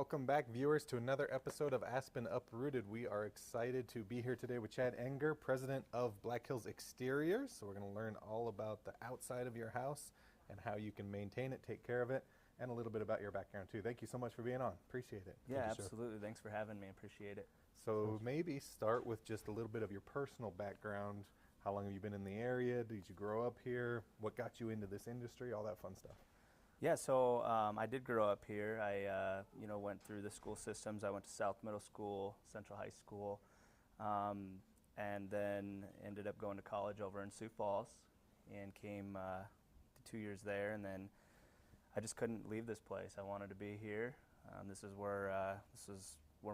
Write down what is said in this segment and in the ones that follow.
Welcome back, viewers, to another episode of Aspen Uprooted. We are excited to be here today with Chad Enger, president of Black Hills Exteriors. So we're going to learn all about the outside of your house and how you can maintain it, take care of it, and a little bit about your background too. Thank you so much for being on. Appreciate it. Yeah, absolutely. Thanks for having me. Appreciate it. So maybe start with just a little bit of your personal background. How long have you been in the area? Did you grow up here? What got you into this industry? All that fun stuff. Yeah, so I did grow up here. I went through the school systems. I went to South Middle School, Central High School, and then ended up going to college over in Sioux Falls and came to 2 years there. And then I just couldn't leave this place. I wanted to be here. This is where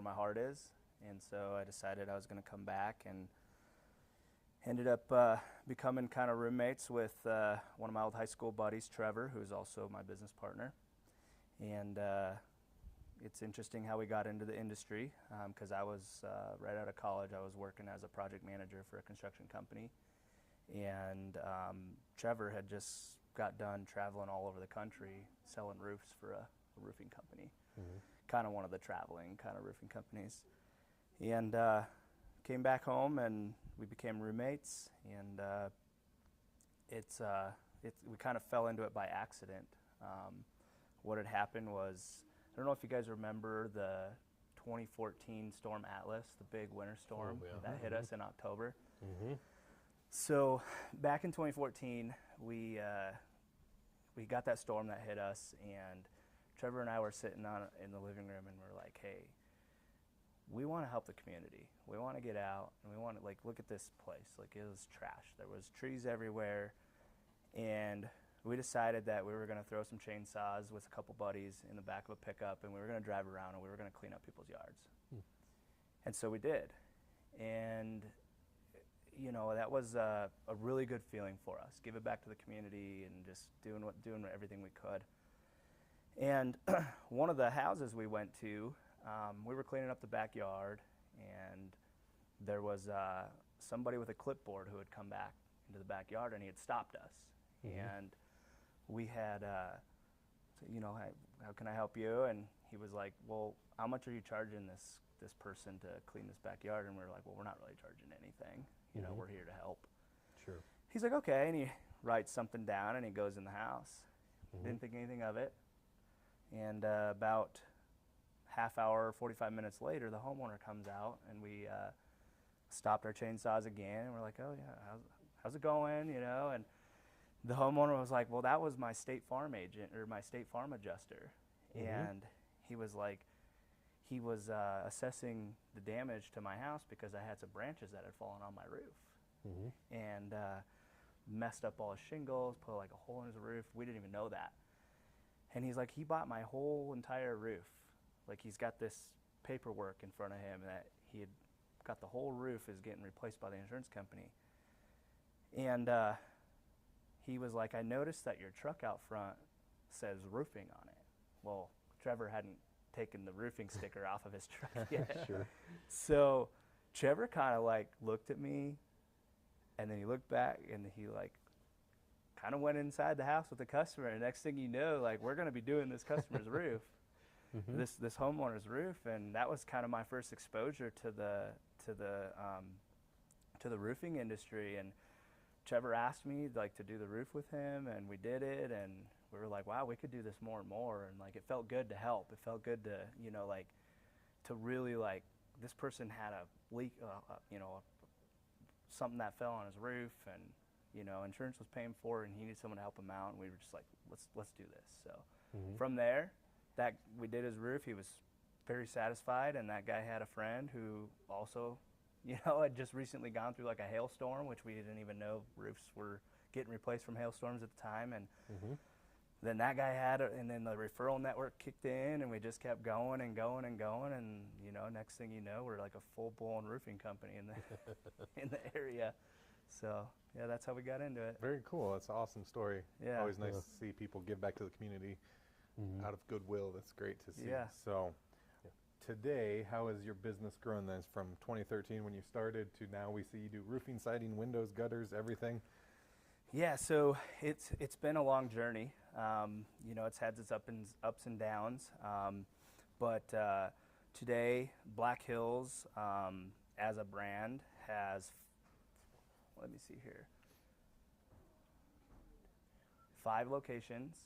my heart is, and so I decided I was going to come back and ended up becoming kind of roommates with one of my old high school buddies, Trevor, who's also my business partner. And it's interesting how we got into the industry, because I was right out of college. I was working as a project manager for a construction company, and Trevor had just got done traveling all over the country selling roofs for a roofing company, kind of one of the traveling kind of roofing companies. And came back home and we became roommates, and we kind of fell into it by accident. What had happened was, I don't know if you guys remember the 2014 Storm Atlas, the big winter storm that hit us in October. So back in 2014, we got that storm that hit us, and Trevor and I were sitting in the living room, and we're like, hey, we want to help the community. We want to get out, and we want to look at this place. It was trash. There was trees everywhere, and we decided that we were going to throw some chainsaws with a couple buddies in the back of a pickup, and we were going to drive around, and we were going to clean up people's yards. And so we did, and that was a really good feeling for us. Give it back to the community and just doing everything we could. And one of the houses we went to, we were cleaning up the backyard, and there was somebody with a clipboard who had come back into the backyard, and he had stopped us. And we had, how can I help you? And he was like, well, how much are you charging this person to clean this backyard? And we were like, well, we're not really charging anything. We're here to help. Sure. He's like, okay, and he writes something down, and he goes in the house. Didn't think anything of it. And about half hour, 45 minutes later, the homeowner comes out, and we stopped our chainsaws again, and we're like, oh yeah, how's it going, and the homeowner was like, well, that was my State Farm agent, or my State Farm adjuster. And he was like, he was assessing the damage to my house because I had some branches that had fallen on my roof and messed up all his shingles, put a hole in his roof. We didn't even know that. And he's like, he bought my whole entire roof. He's got this paperwork in front of him that he had got the whole roof is getting replaced by the insurance company. And he was like, I noticed that your truck out front says roofing on it. Well, Trevor hadn't taken the roofing sticker off of his truck yet. So Trevor kind of looked at me, and then he looked back, and he kind of went inside the house with the customer. And next thing you know, we're going to be doing this customer's roof. This homeowner's roof, and that was kind of my first exposure to the roofing industry. And Trevor asked me to do the roof with him, and we did it, and we were like, wow, we could do this more and more. And it felt good to help. It felt good to to really this person had a leak, something that fell on his roof, and insurance was paying for it, and he needed someone to help him out, and we were just like, let's do this. So from there, that we did his roof. He was very satisfied, and that guy had a friend who also, had just recently gone through a hailstorm, which we didn't even know roofs were getting replaced from hailstorms at the time. And then that guy had it, and then the referral network kicked in, and we just kept going and going and going. And next thing you know, we're a full-blown roofing company in the in the area. So yeah, that's how we got into it. Very cool. That's an awesome story. Yeah. Always nice to see people give back to the community out of goodwill. That's great to see. Yeah. So today, how has your business grown then from 2013 when you started to now? We see you do roofing, siding, windows, gutters, everything. Yeah, so it's been a long journey. It's had its ups and downs. But today, Black Hills as a brand has, let me see here, 5 locations.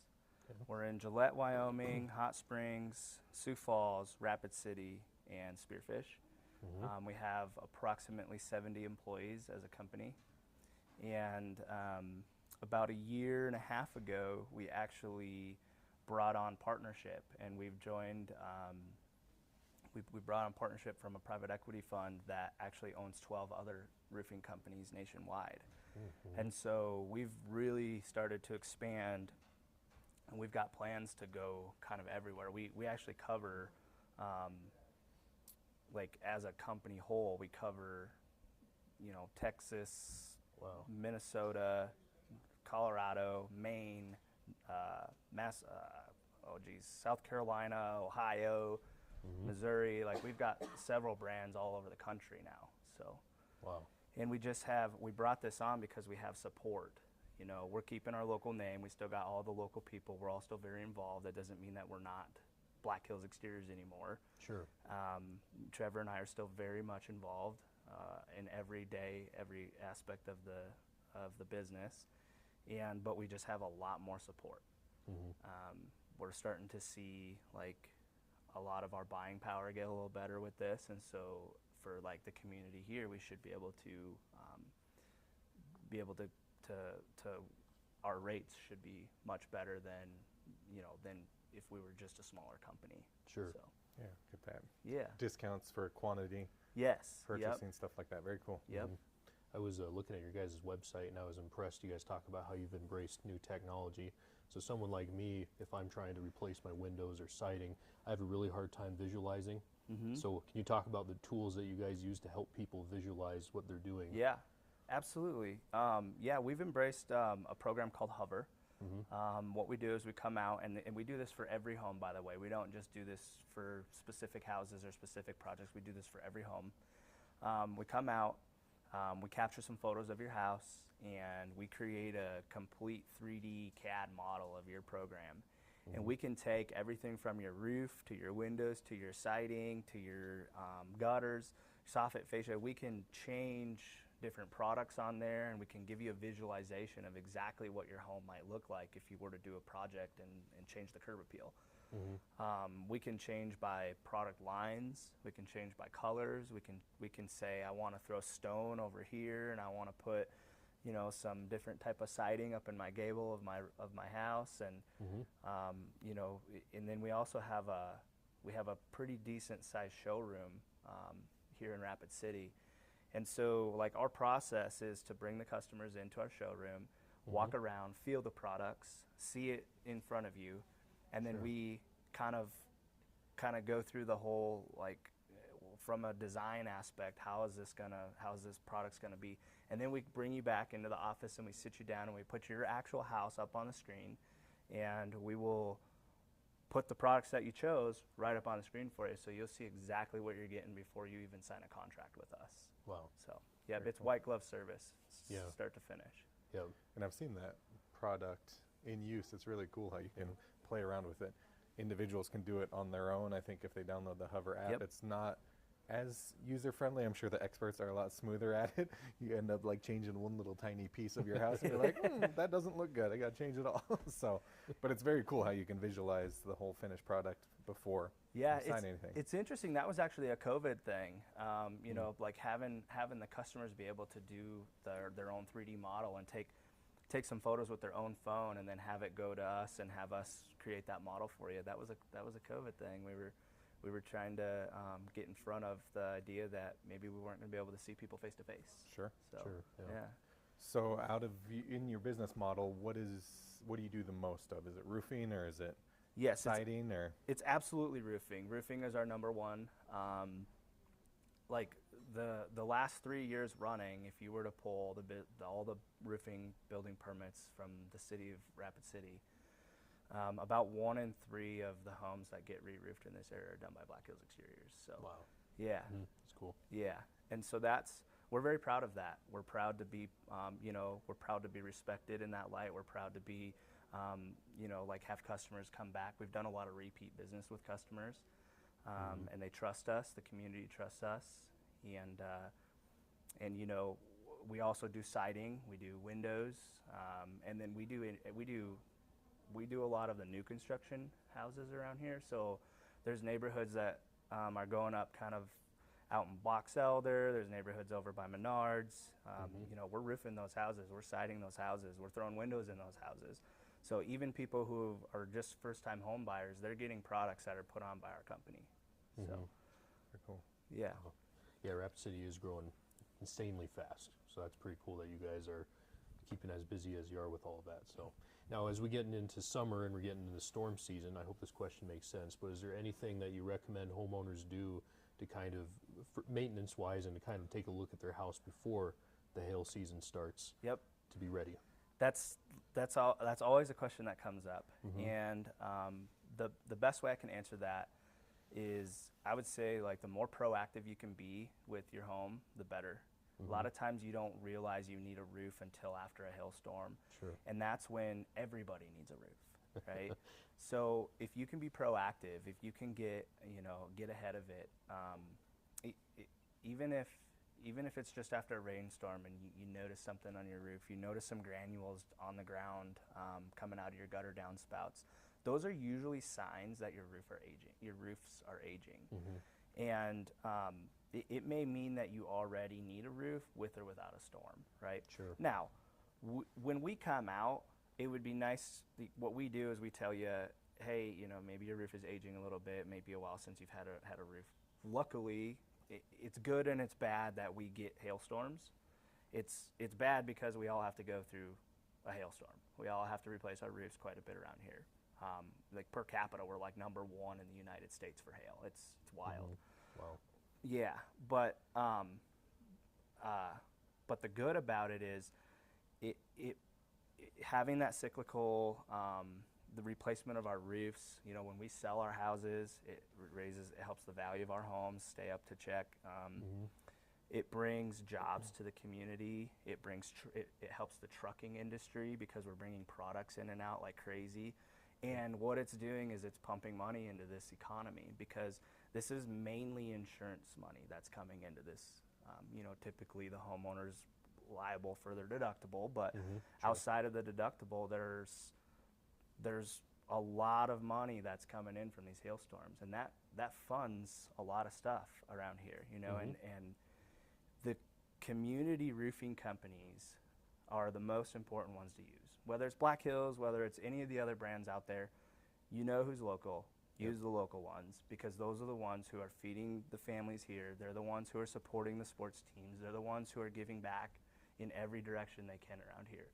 Okay. We're in Gillette, Wyoming, Hot Springs, Sioux Falls, Rapid City, and Spearfish. Mm-hmm. We have approximately 70 employees as a company. And about a year and a half ago, we actually brought on partnership, and we've joined, we brought on partnership from a private equity fund that actually owns 12 other roofing companies nationwide. Mm-hmm. And so we've really started to expand, and we've got plans to go kind of everywhere. We actually cover, like as a company whole, we cover, you know, Texas, Wow. Minnesota, Colorado, Maine, South Carolina, Ohio, Mm-hmm. Missouri. Like we've got several brands all over the country now. So, Wow. and we brought this on because we have support. You know, we're keeping our local name. We still got all the local people. We're all still very involved. That doesn't mean that we're not Black Hills Exteriors anymore. Sure. Trevor and I are still very much involved in every aspect of the business, but we just have a lot more support. Mm-hmm. We're starting to see like a lot of our buying power get a little better with this, and so for like the community here, we should be able to our rates should be much better than if we were just a smaller company. Sure. So, Yeah, get that. yeah. Discounts for quantity, Yes. purchasing, stuff like that. Very cool. Yep. I was looking at your guys' website, and I was impressed. You guys talk about how you've embraced new technology. So someone like me, if I'm trying to replace my windows or siding, I have a really hard time visualizing. Mm-hmm. So can you talk about the tools that you guys use to help people visualize what they're doing? Yeah, absolutely. Yeah, we've embraced a program called Hover. Mm-hmm. What we do is we come out, and we do this for every home, by the way. We don't just do this for specific houses or specific projects. We do this for every home. We come out, we capture some photos of your house, and we create a complete 3D CAD model of your program. Mm-hmm. And we can take everything from your roof to your windows to your siding to your gutters, soffit, fascia. We can change different products on there, and we can give you a visualization of exactly what your home might look like if you were to do a project and change the curb appeal. Mm-hmm. We can change by product lines. We can change by colors. We can say I want to throw stone over here, and I want to put, you know, some different type of siding up in my gable of my house, and Mm-hmm. you know, and then we also have a pretty decent sized showroom here in Rapid City, and so like our process is to bring the customers into our showroom, walk around, feel the products, see it in front of you, and then Sure. we kind of go through the whole, like, from a design aspect, how is this product's gonna be, and then we bring you back into the office and we sit you down and we put your actual house up on the screen, and we will put the products that you chose right up on the screen for you, so you'll see exactly what you're getting before you even sign a contract with us. Wow. So yeah, Very it's cool. white glove service, Yeah. start to finish. Yep. And I've seen that product in use. It's really cool how you can play around with it. Individuals can do it on their own. I think if they download the Hover app, Yep. it's not as user-friendly. I'm sure the experts are a lot smoother at it. You end up like changing one little tiny piece of your house and you're like, that doesn't look good. I got to change it all. So, but it's very cool how you can visualize the whole finished product before Yeah, you sign anything. it's interesting. That was actually a COVID thing. You know, like having the customers be able to do their own 3D model and take some photos with their own phone and then have it go to us and have us create that model for you. That was a COVID thing. We were trying to get in front of the idea that maybe we weren't going to be able to see people face to face. Sure. So, Sure, yeah. yeah. So in your business model, what do you do the most of? Is it roofing or is it Yes, siding or? it's absolutely roofing. Roofing is our number one. Like the last 3 years running, if you were to pull all the roofing building permits from the city of Rapid City, about 1 in 3 of the homes that get re-roofed in this area are done by Black Hills Exteriors. So Wow. yeah, That's cool. yeah, and so we're very proud of that. We're proud to be, we're proud to be respected in that light. We're proud to be, like have customers come back. We've done a lot of repeat business with customers. and they trust us. The community trusts us, and you know, we also do siding, we do windows, and then we do a lot of the new construction houses around here. So there's neighborhoods that are going up kind of out in Box Elder. There's neighborhoods over by Menards. You know, we're roofing those houses, we're siding those houses, we're throwing windows in those houses. So even people who are just first-time home buyers, they're getting products that are put on by our company. So, very cool. Yeah. Yeah, Rapid City is growing insanely fast. So that's pretty cool that you guys are keeping as busy as you are with all of that. So now as we get into summer and we're getting into the storm season, I hope this question makes sense, but is there anything that you recommend homeowners do to kind of, maintenance-wise, and to kind of take a look at their house before the hail season starts? Yep. To be ready? That's always a question that comes up, and the best way I can answer that is, I would say, like, the more proactive you can be with your home, the better. A lot of times you don't realize you need a roof until after a hailstorm, and that's when everybody needs a roof, right? So if you can be proactive, if you can get ahead of it, even if it's just after a rainstorm and you notice something on your roof, you notice some granules on the ground coming out of your gutter downspouts, those are usually signs that your roofs are aging. And it may mean that you already need a roof with or without a storm, right? Sure. Now, when we come out, it would be nice, what we do is we tell you, hey, you know, maybe your roof is aging a little bit, it may be a while since you've had a roof. Luckily, it's good and it's bad that we get hailstorms. It's bad because we all have to go through a hailstorm. We all have to replace our roofs quite a bit around here. Like, per capita, we're like #1 in the United States for hail. It's wild. Wow. Yeah, but the good about it is, it having that cyclical, the replacement of our roofs. You know, when we sell our houses, it helps the value of our homes stay up to check. It brings jobs to the community. It helps the trucking industry because we're bringing products in and out like crazy. And what it's doing is it's pumping money into this economy, because this is mainly insurance money that's coming into this. You know, typically the homeowner's liable for their deductible, but outside of the deductible, there's a lot of money that's coming in from these hailstorms, and that funds a lot of stuff around here, you know. And the community roofing companies are the most important ones to use. Whether it's Black Hills, whether it's any of the other brands out there, you know who's local. Use the local ones, because those are the ones who are feeding the families here. They're the ones who are supporting the sports teams. They're the ones who are giving back in every direction they can around here.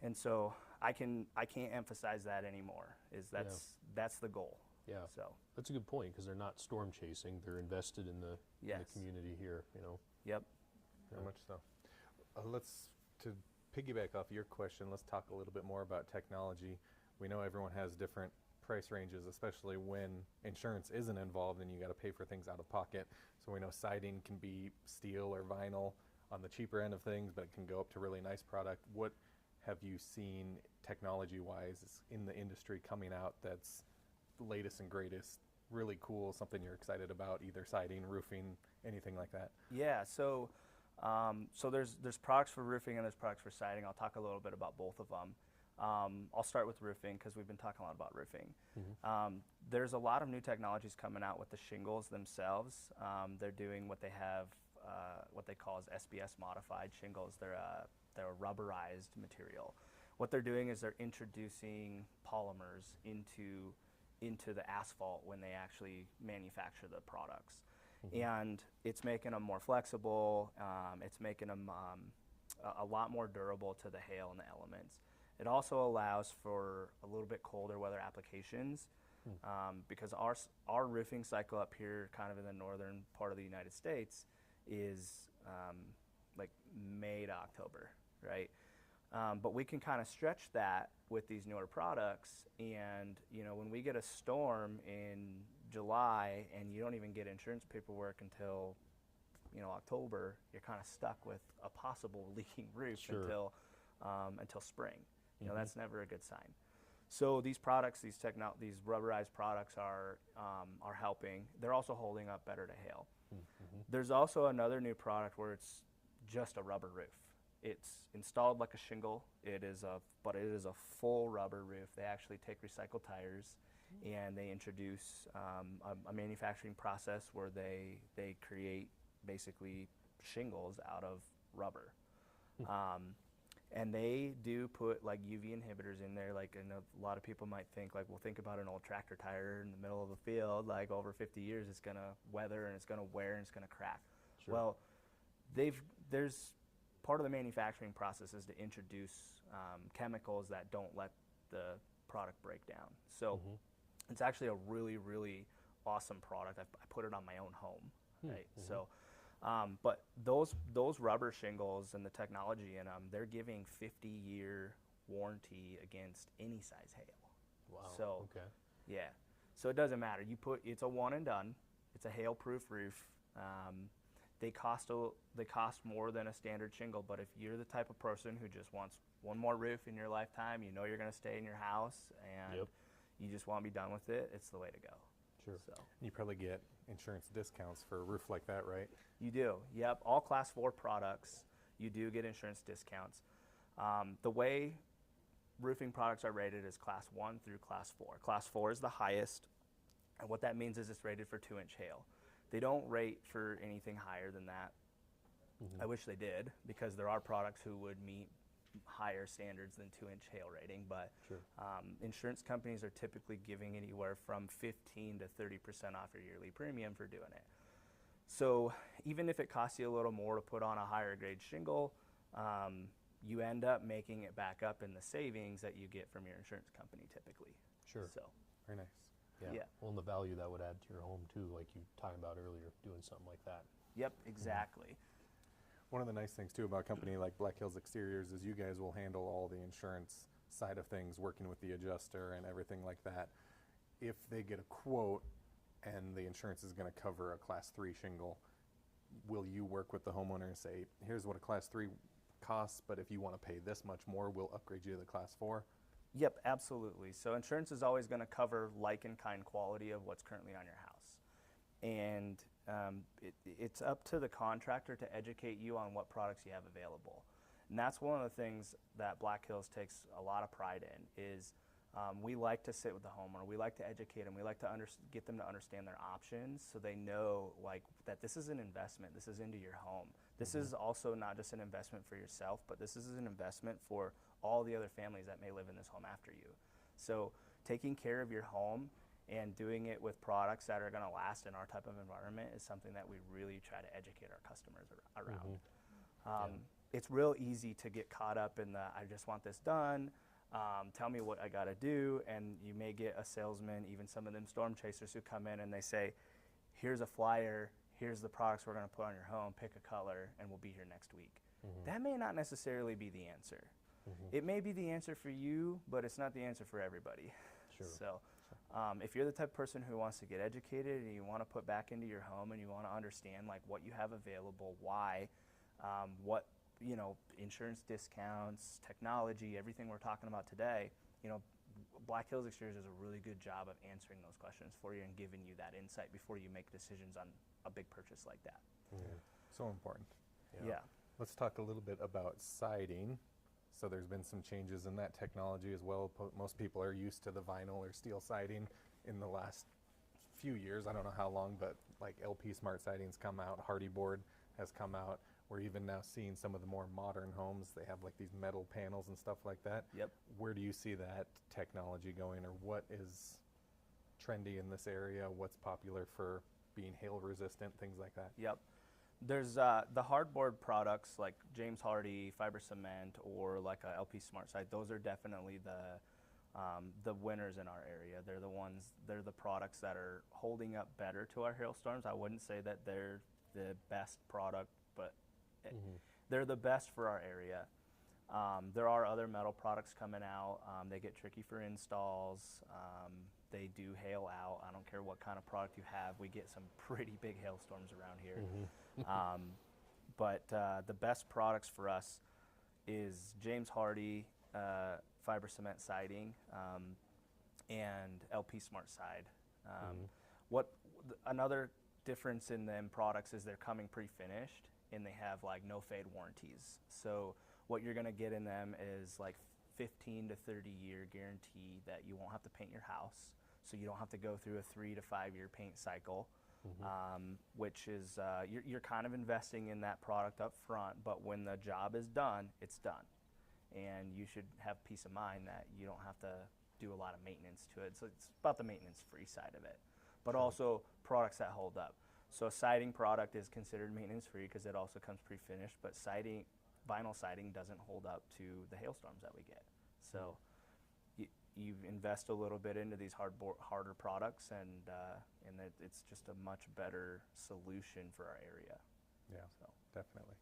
And so I can't emphasize that anymore. That's the goal. Yeah. So that's a good point, because they're not storm chasing. They're invested in the community here. You know. Yep. Very much so. To piggyback off your question, let's talk a little bit more about technology. We know everyone has different price ranges, especially when insurance isn't involved and you got to pay for things out of pocket. So we know siding can be steel or vinyl on the cheaper end of things, but it can go up to really nice product. What have you seen technology-wise in the industry coming out that's the latest and greatest, really cool, something you're excited about, either siding, roofing, anything like that? Yeah, so there's products for roofing and there's products for siding. I'll talk a little bit about both of them. I'll start with roofing, because we've been talking a lot about roofing. There's a lot of new technologies coming out with the shingles themselves. They're doing what they call as SBS modified shingles. They're a rubberized material. What they're doing is they're introducing polymers into the asphalt when they actually manufacture the products. And it's making them more flexible. It's making them a lot more durable to the hail and the elements. It also allows for a little bit colder weather applications, because our roofing cycle up here, kind of in the northern part of the United States, is like May to October, right? But we can kind of stretch that with these newer products, and you know, when we get a storm in July and you don't even get insurance paperwork until, you know, October, you're kind of stuck with a possible leaking roof until spring. You know, that's never a good sign. So these products, these rubberized products are helping. They're also holding up better to hail. There's also another new product where it's just a rubber roof. It's installed like a shingle. But it is a full rubber roof. They actually take recycled tires, and they introduce a manufacturing process where they create basically shingles out of rubber. And they do put like UV inhibitors in there. Like, and a lot of people might think like, well, think about an old tractor tire in the middle of a field. Like over 50 years, it's gonna weather and it's gonna wear and it's gonna crack. Sure. Well, there's part of the manufacturing process is to introduce chemicals that don't let the product break down. So it's actually a really, really awesome product. I put it on my own home, right? So. But those rubber shingles and the technology in them, they're giving 50-year warranty against any size hail. Wow. So, okay. Yeah. So it doesn't matter. It's a one and done. It's a hail-proof roof. They cost more than a standard shingle, but if you're the type of person who just wants one more roof in your lifetime, you know you're going to stay in your house, and you just want to be done with it, it's the way to go. Sure. So. You probably get insurance discounts for a roof like that, right? You do, yep. All Class 4 products, you do get insurance discounts. The way roofing products are rated is Class 1 through Class 4. Class 4 is the highest, and what that means is it's rated for 2-inch hail. They don't rate for anything higher than that. I wish they did, because there are products who would meet higher standards than 2-inch hail rating, but insurance companies are typically giving anywhere from 15 to 30% off your yearly premium for doing it. So even if it costs you a little more to put on a higher grade shingle, you end up making it back up in the savings that you get from your insurance company typically. Sure. So Very nice. yeah. Well, and the value that would add to your home too, like you talked about earlier, doing something like that. Yep, exactly. One of the nice things too about a company like Black Hills Exteriors is you guys will handle all the insurance side of things, working with the adjuster and everything like that. If they get a quote and the insurance is going to cover a Class 3 shingle, will you work with the homeowner and say, here's what a Class 3 costs, but if you want to pay this much more, we'll upgrade you to the Class 4? Yep, absolutely. So insurance is always going to cover like and kind quality of what's currently on your house. And it's up to the contractor to educate you on what products you have available. And that's one of the things that Black Hills takes a lot of pride in is we like to sit with the homeowner. We like to educate them. We like to get them to understand their options so they know like that this is an investment. This is into your home. This is also not just an investment for yourself, but this is an investment for all the other families that may live in this home after you. So taking care of your home and doing it with products that are going to last in our type of environment is something that we really try to educate our customers around. It's real easy to get caught up in the, I just want this done, tell me what I got to do, and you may get a salesman, even some of them storm chasers who come in and they say, here's a flyer, here's the products we're going to put on your home, pick a color, and we'll be here next week. That may not necessarily be the answer. It may be the answer for you, but it's not the answer for everybody. Sure. So if you're the type of person who wants to get educated and you want to put back into your home and you want to understand like what you have available, why, what, you know, insurance discounts, technology, everything we're talking about today, you know, Black Hills Exteriors does a really good job of answering those questions for you and giving you that insight before you make decisions on a big purchase like that. So important. Yeah. Let's talk a little bit about siding. So there's been some changes in that technology as well. Most people are used to the vinyl or steel siding in the last few years. I don't know how long, but like LP Smart Siding's come out, Hardy Board has come out. We're even now seeing some of the more modern homes. They have like these metal panels and stuff like that. Yep. Where do you see that technology going, or what is trendy in this area? What's popular for being hail resistant, things like that? Yep. There's the hardboard products like James Hardy, fiber cement, or like a LP Smart Side. Those are definitely the winners in our area. They're the products that are holding up better to our hailstorms. I wouldn't say that they're the best product, but they're the best for our area. There are other metal products coming out. They get tricky for installs. They do hail out. I don't care what kind of product you have. We get some pretty big hailstorms around here. But the best products for us is James Hardy, fiber cement siding, and LP Smart side. Another difference in them products is they're coming pre-finished, and they have like no fade warranties. So what you're gonna get in them is like 15 to 30 year guarantee that you won't have to paint your house, so you don't have to go through a 3 to 5 year paint cycle, which is you're kind of investing in that product up front, but when the job is done, it's done, and you should have peace of mind that you don't have to do a lot of maintenance to it. So it's about the maintenance-free side of it, but also products that hold up. So a siding product is considered maintenance-free because it also comes pre-finished, but siding, vinyl siding doesn't hold up to the hailstorms that we get. So you invest a little bit into these harder products, and it's just a much better solution for our area. Yeah, so definitely.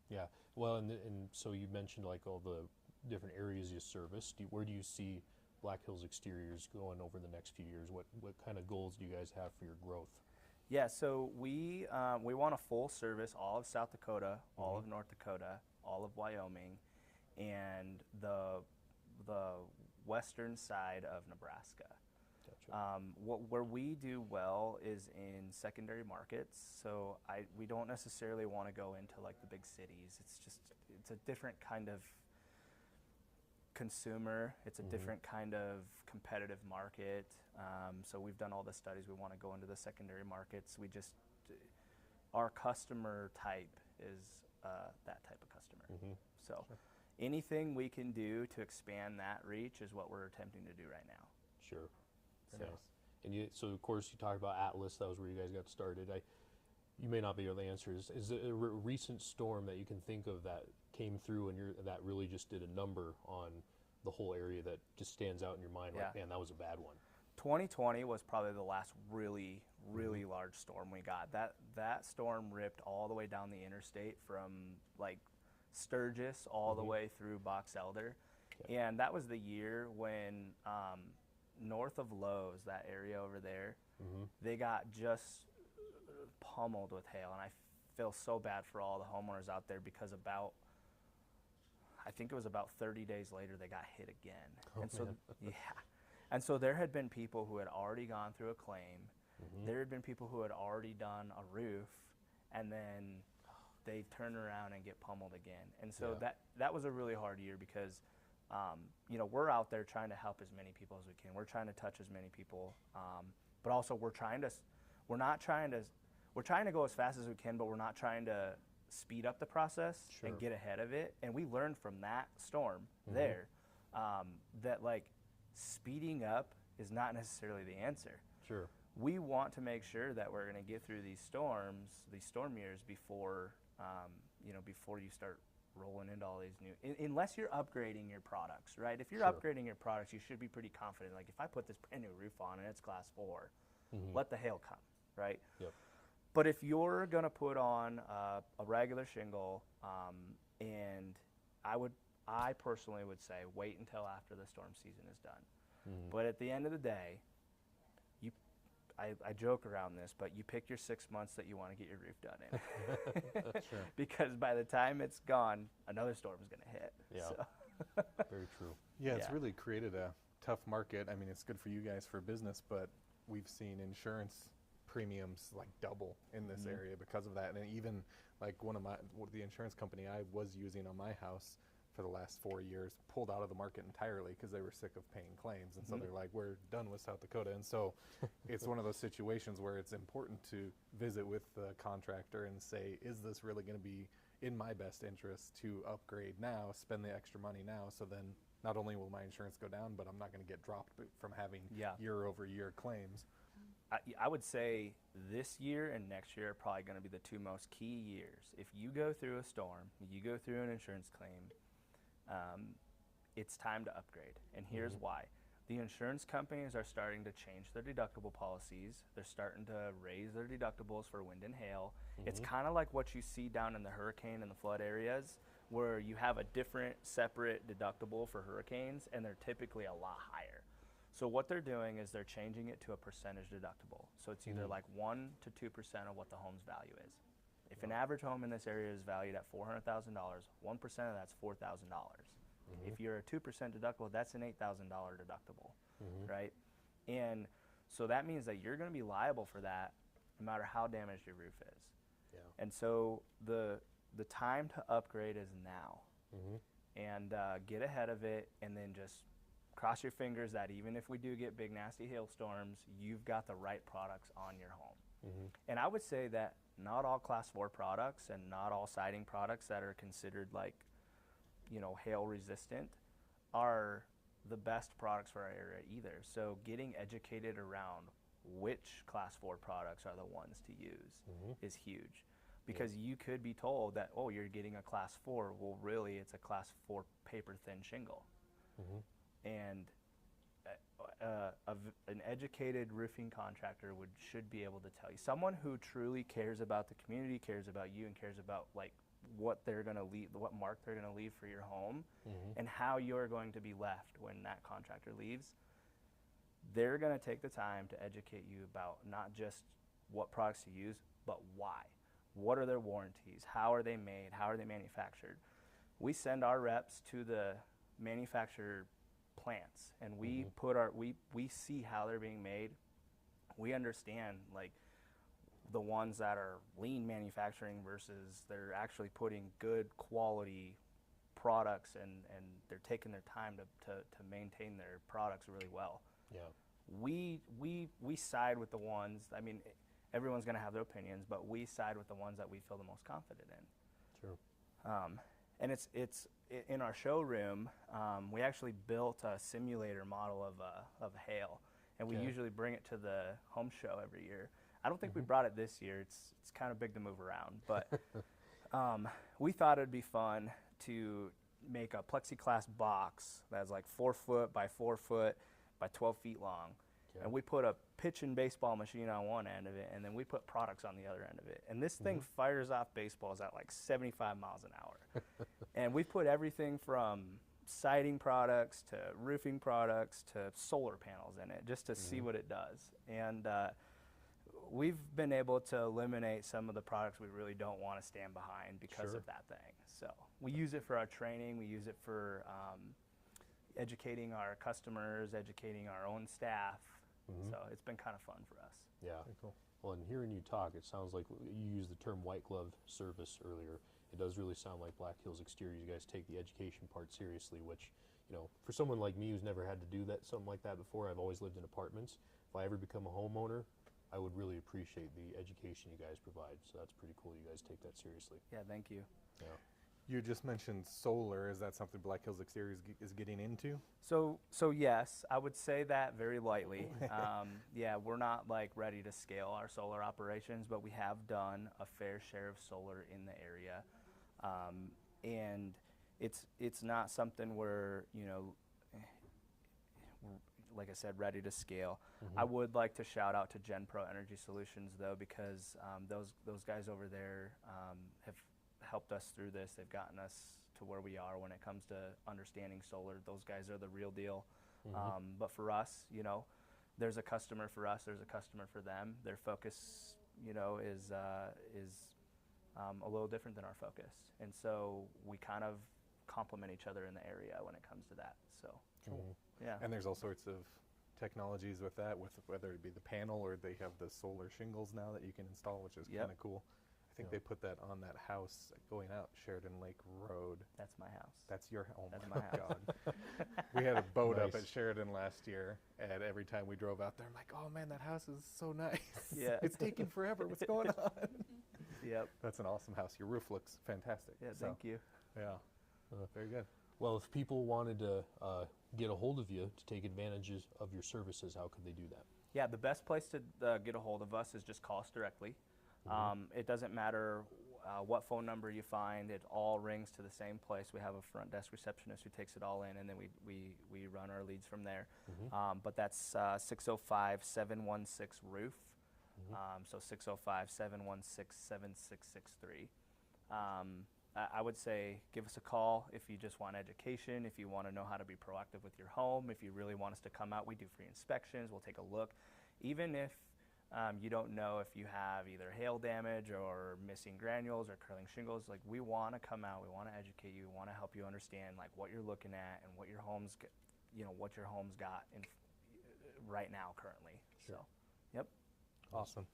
Yeah, well, and so you mentioned like all the different areas you service. Where do you see Black Hills Exteriors going over the next few years? What kind of goals do you guys have for your growth? Yeah, so we want a full service, all of South Dakota, all of North Dakota, all of Wyoming, and the western side of Nebraska. Gotcha. Where we do well is in secondary markets. So we don't necessarily want to go into like the big cities. It's a different kind of consumer. It's a different kind of competitive market. So we've done all the studies. We want to go into the secondary markets. Our customer type is that type of customer. So anything we can do to expand that reach is what we're attempting to do right now. Sure. So. Nice. And so of course you talked about Atlas. That was where you guys got started. You may not be able to answer. Is it a recent storm that you can think of that came through and that really just did a number on the whole area that just stands out in your mind? Like, man, that was a bad one. 2020 was probably the last really large storm we got. That storm ripped all the way down the interstate from like Sturgis all the way through Box Elder. Okay. And that was the year when north of Lowe's, that area over there, they got just pummeled with hail. And I feel so bad for all the homeowners out there because I think it was about 30 days later they got hit again. Oh, and so, and so there had been people who had already gone through a claim. There had been people who had already done a roof, and then they turn around and get pummeled again. And so that was a really hard year because, we're out there trying to help as many people as we can. We're trying to touch as many people, but also we're trying to go as fast as we can, but we're not trying to speed up the process and get ahead of it. And we learned from that storm there that like speeding up is not necessarily the answer. Sure. We want to make sure that we're going to get through these storm years before before you start rolling into all these new, unless you're upgrading your products, right? If you're upgrading your products, you should be pretty confident. Like if I put this brand new roof on and it's class 4, let the hail come, right? Yep. But if you're gonna put on a regular shingle, and I personally would say wait until after the storm season is done. But at the end of the day, I joke around this, but you pick your 6 months that you want to get your roof done in. Because by the time it's gone, another storm is going to hit. Yeah, so. Very true. Yeah, it's really created a tough market. I mean, it's good for you guys for business, but we've seen insurance premiums like double in this area because of that. And even like the insurance company I was using on my house for the last 4 years pulled out of the market entirely because they were sick of paying claims. And so they're like, we're done with South Dakota. And so it's one of those situations where it's important to visit with the contractor and say, is this really going to be in my best interest to upgrade now, spend the extra money now, so then not only will my insurance go down, but I'm not going to get dropped from having year over year claims. I would say this year and next year are probably going to be the two most key years. If you go through a storm, you go through an insurance claim, it's time to upgrade. And here's why. The insurance companies are starting to change their deductible policies. They're starting to raise their deductibles for wind and hail. It's kind of like what you see down in the hurricane and the flood areas, where you have a different separate deductible for hurricanes, and they're typically a lot higher. So what they're doing is they're changing it to a percentage deductible. So it's either like 1 to 2% of what the home's value is. If an average home in this area is valued at $400,000, 1% of that's $4,000. If you're a 2% deductible, that's an $8,000 deductible, right? And so that means that you're going to be liable for that no matter how damaged your roof is. Yeah. And so the time to upgrade is now. And get ahead of it, and then just cross your fingers that even if we do get big nasty hailstorms, you've got the right products on your home. And I would say that not all class 4 products and not all siding products that are considered like, you know, hail resistant are the best products for our area either. So getting educated around which class 4 products are the ones to use is huge. Because you could be told that, oh, you're getting a class 4. Well, really, it's a class 4 paper thin shingle. And an educated roofing contractor should be able to tell you. Someone who truly cares about the community, cares about you, and cares about like what they're going to leave, what mark they're going to leave for your home, and how you're going to be left when that contractor leaves. They're going to take the time to educate you about not just what products to use, but why. What are their warranties? How are they made? How are they manufactured? We send our reps to the manufacturer plants, and we put we see how they're being made. We understand like the ones that are lean manufacturing versus they're actually putting good quality products, and they're taking their time to maintain their products really well. Yeah. We side with the ones, I mean, everyone's going to have their opinions, but we side with the ones that we feel the most confident in. Sure. And it's in our showroom. We actually built a simulator model of hail, and we usually bring it to the home show every year. I don't think we brought it this year. It's kind of big to move around, but we thought it'd be fun to make a plexiglass box that's like 4 foot by 4 foot by 12 feet long. And we put a pitching baseball machine on one end of it, and then we put products on the other end of it. And this thing fires off baseballs at like 75 miles an hour. And we put everything from siding products to roofing products to solar panels in it just to see what it does. And we've been able to eliminate some of the products we really don't want to stand behind because of that thing. So we use it for our training. We use it for educating our customers, educating our own staff. So it's been kind of fun for us. Yeah. Very cool. Well, and hearing you talk, it sounds like you used the term white glove service earlier. It does really sound like Black Hills Exteriors, you guys take the education part seriously, which, you know, for someone like me who's never had to do that, something like that before, I've always lived in apartments. If I ever become a homeowner, I would really appreciate the education you guys provide. So that's pretty cool. You guys take that seriously. Yeah, thank you. Yeah. You just mentioned solar. Is that something Black Hills Exteriors is getting into? So yes, I would say that very lightly. Yeah, we're not like ready to scale our solar operations, but we have done a fair share of solar in the area, and it's not something we're, you know, like I said, ready to scale. I would like to shout out to GenPro Energy Solutions though, because those guys over there have helped us through this. They've gotten us to where we are when it comes to understanding solar. Those guys are the real deal. But for us, you know, there's a customer for us, there's a customer for them. Their focus, you know, is a little different than our focus. And so we kind of complement each other in the area when it comes to that. So, yeah. And there's all sorts of technologies with that, with whether it be the panel or they have the solar shingles now that you can install, which is kind of cool. I think they put that on that house going out Sheridan Lake Road. That's my house. That's your home. That's Oh my house. God. We had a boat up Nice. at Sheridan last year, and every time we drove out there, I'm like, oh man, that house is so nice. Yeah. It's taking forever. What's going on? Yep. That's an awesome house. Your roof looks fantastic. Yeah, so, thank you. Yeah. Very good. Well, if people wanted to get a hold of you to take advantages of your services, how could they do that? Yeah, the best place to get a hold of us is just call us directly. It doesn't matter what phone number you find, it all rings to the same place. We have a front desk receptionist who takes it all in, and then we run our leads from there. But that's 605-716-ROOF. So 605-716-7663. I would say give us a call if you just want education, if you want to know how to be proactive with your home, if you really want us to come out. We do free inspections, we'll take a look. Even if You don't know if you have either hail damage or missing granules or curling shingles. Like, we want to come out, we want to educate you, we want to help you understand like what you're looking at and what your home's, what your home's got right now currently. Sure. So, yep. Awesome.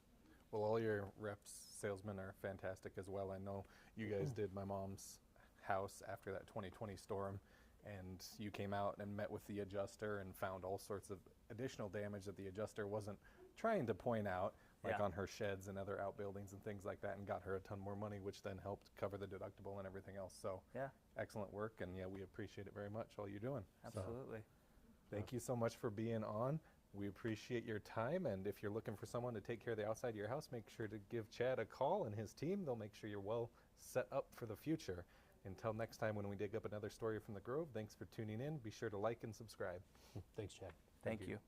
Well, all your reps, salesmen are fantastic as well. I know you guys did my mom's house after that 2020 storm, and you came out and met with the adjuster and found all sorts of additional damage that the adjuster wasn't trying to point out, like Yeah. on her sheds and other outbuildings and things like that, and got her a ton more money, which then helped cover the deductible and everything else. So Yeah, excellent work, and yeah, we appreciate it very much, all you're doing. So absolutely. thank you so much for being on. We appreciate your time, and if you're looking for someone to take care of the outside of your house, make sure to give Chad a call and his team. They'll make sure you're well set up for the future. Until next time when we dig up another story from the Grove, thanks for tuning in. Be sure to like and subscribe. Thanks, Chad. Thank you.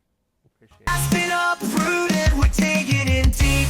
Appreciate it. Aspen uprooted, we're taking it deep.